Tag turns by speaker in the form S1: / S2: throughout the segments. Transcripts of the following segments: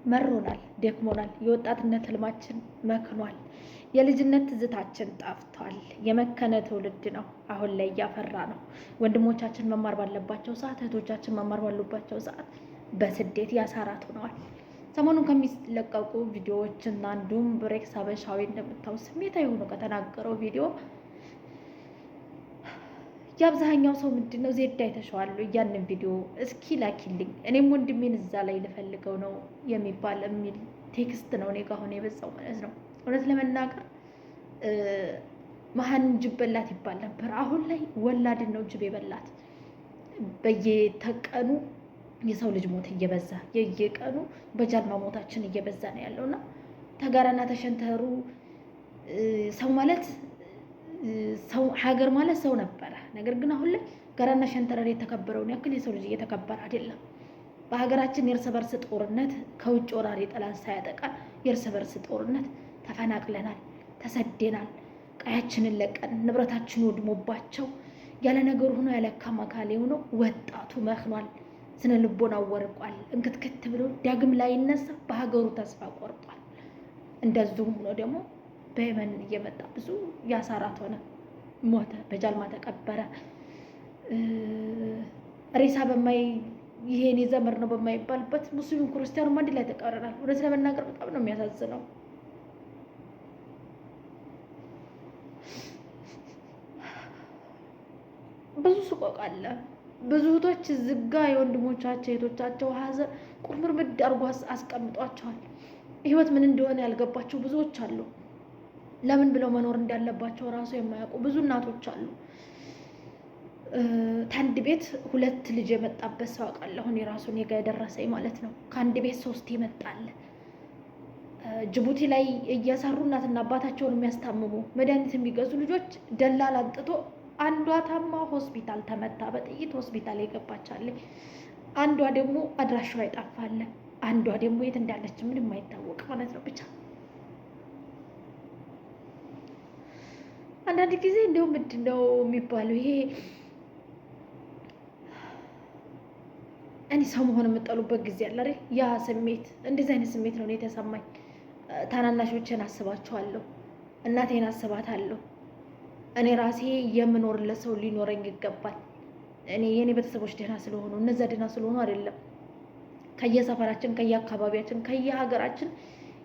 S1: መሮናል፣ ደክሞናል። የወጣትነት ህልማችን መክኗል። የልጅነት ትዝታችን ጠፍቷል። የመከነ ትውልድ ነው አሁን ላይ እያፈራ ነው። ወንድሞቻችን መማር ባለባቸው ሰዓት፣ እህቶቻችን መማር ባሉባቸው ሰዓት በስደት ያሳራት ሆነዋል። ሰሞኑን ከሚለቀቁ ቪዲዮዎች እና እንዲሁም ብሬክስ ሀበሻዊ እንደምታው ስሜታዊ ሆኖ ከተናገረው ቪዲዮ የአብዛኛው ሰው ምንድነው ዜዳ አይተሸዋል ያንን ቪዲዮ እስኪ ላኪልኝ እኔም ወንድሜን እዛ ላይ ልፈልገው ነው የሚባል የሚል ቴክስት ነው እኔ ጋር ሆነ የበዛው ማለት ነው። እውነት ለመናገር መሀን ጅብ በላት ይባል ነበር። አሁን ላይ ወላድን ነው ጅብ የበላት። በየተቀኑ የሰው ልጅ ሞት እየበዛ የየቀኑ በጃል ሞታችን እየበዛ ነው ያለውና ተጋራና ተሸንተሩ ሰው ማለት ሰው ሀገር ማለት ሰው ነበረ። ነገር ግን አሁን ላይ ጋራና ሸንተረር የተከበረውን ያክል የሰው ልጅ እየተከበረ አይደለም። በሀገራችን የእርስ በርስ ጦርነት ከውጭ ወራሪ ጠላት ሳያጠቃን የእርስ በርስ ጦርነት ተፈናቅለናል፣ ተሰደናል። ቀያችንን ለቀን ንብረታችን ወድሞባቸው ያለ ነገሩ ሆኖ ያለ ካማካሌ ሆኖ ወጣቱ መክኗል፣ ስነ ልቦናው ወርቋል። እንክትክት ብሎ ዳግም ላይ ይነሳ በሀገሩ ተስፋ ቆርጧል። እንደዚሁም ሆኖ ደግሞ በየመን እየመጣ ብዙ ያሳራት ሆነ፣ ሞተ፣ በጃልማ ተቀበረ። ሬሳ ይሄን የዘመር ነው በማይባልበት ሙስሊም ክርስቲያኑም አንድ ላይ ተቀረናል። እውነት ለመናገር በጣም ነው የሚያሳዝነው። ብዙ ስቆቅ አለ። ብዙ እህቶች ዝጋ የወንድሞቻቸው የቶቻቸው ሀዘን ቁርምርምድ አድርጎ አስቀምጧቸዋል። ህይወት ምን እንደሆነ ያልገባቸው ብዙዎች አሉ። ለምን ብለው መኖር እንዳለባቸው ራሱ የማያውቁ ብዙ እናቶች አሉ። ከአንድ ቤት 2 ልጅ የመጣበት ሰው አውቃለሁ። እኔ ራሱ እኔ ጋር የደረሰኝ ማለት ነው። ከአንድ ቤት 3 ይመጣል። ጅቡቲ ላይ እየሰሩ እናትና አባታቸውን የሚያስታምሙ መድኃኒት የሚገዙ ልጆች ደላላ አንጥቶ አንዷ ታማ ሆስፒታል ተመታ፣ በጥይት ሆስፒታል የገባቻለች። አንዷ ደግሞ አድራሻዋ ይጠፋል። አንዷ ደግሞ የት እንዳለች ምንም አይታወቅ ማለት ነው። ብቻ አንዳንድ ጊዜ እንደው ምንድነው የሚባለው ይሄ እኔ ሰው መሆን የምጠሉበት ጊዜ አለ አይደል? ያ ስሜት እንደዚህ አይነት ስሜት ነው የተሰማኝ። ታናናሾችን አስባቸዋለሁ፣ እናቴን አስባታለሁ። እኔ ራሴ የምኖርለት ሰው ሊኖረኝ ይገባል። እኔ የኔ ቤተሰቦች ደህና ስለሆኑ እነዛ ደህና ስለሆኑ አይደለም። ከየሰፈራችን ከየአካባቢያችን ከየሀገራችን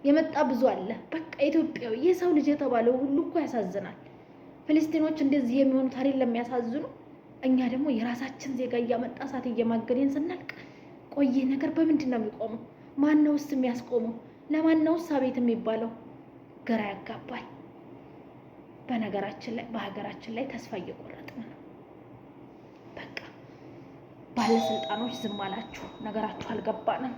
S1: የመጣ ብዙ አለ። በቃ ኢትዮጵያዊ የሰው ልጅ የተባለው ሁሉ እኮ ያሳዝናል። ፍልስጤኖች እንደዚህ የሚሆኑት አይደለም የሚያሳዝኑ። እኛ ደግሞ የራሳችን ዜጋ እያመጣ እሳት እየማገደን ስናልቅ ቆየ ነገር በምንድን ነው የሚቆመው? ማነውስ የሚያስቆመው? ለማነውስ አቤት የሚባለው? ግራ ያጋባል። በነገራችን ላይ በሀገራችን ላይ ተስፋ እየቆረጥን ነው። በቃ ባለስልጣኖች ዝም አላችሁ፣ ነገራችሁ አልገባንም።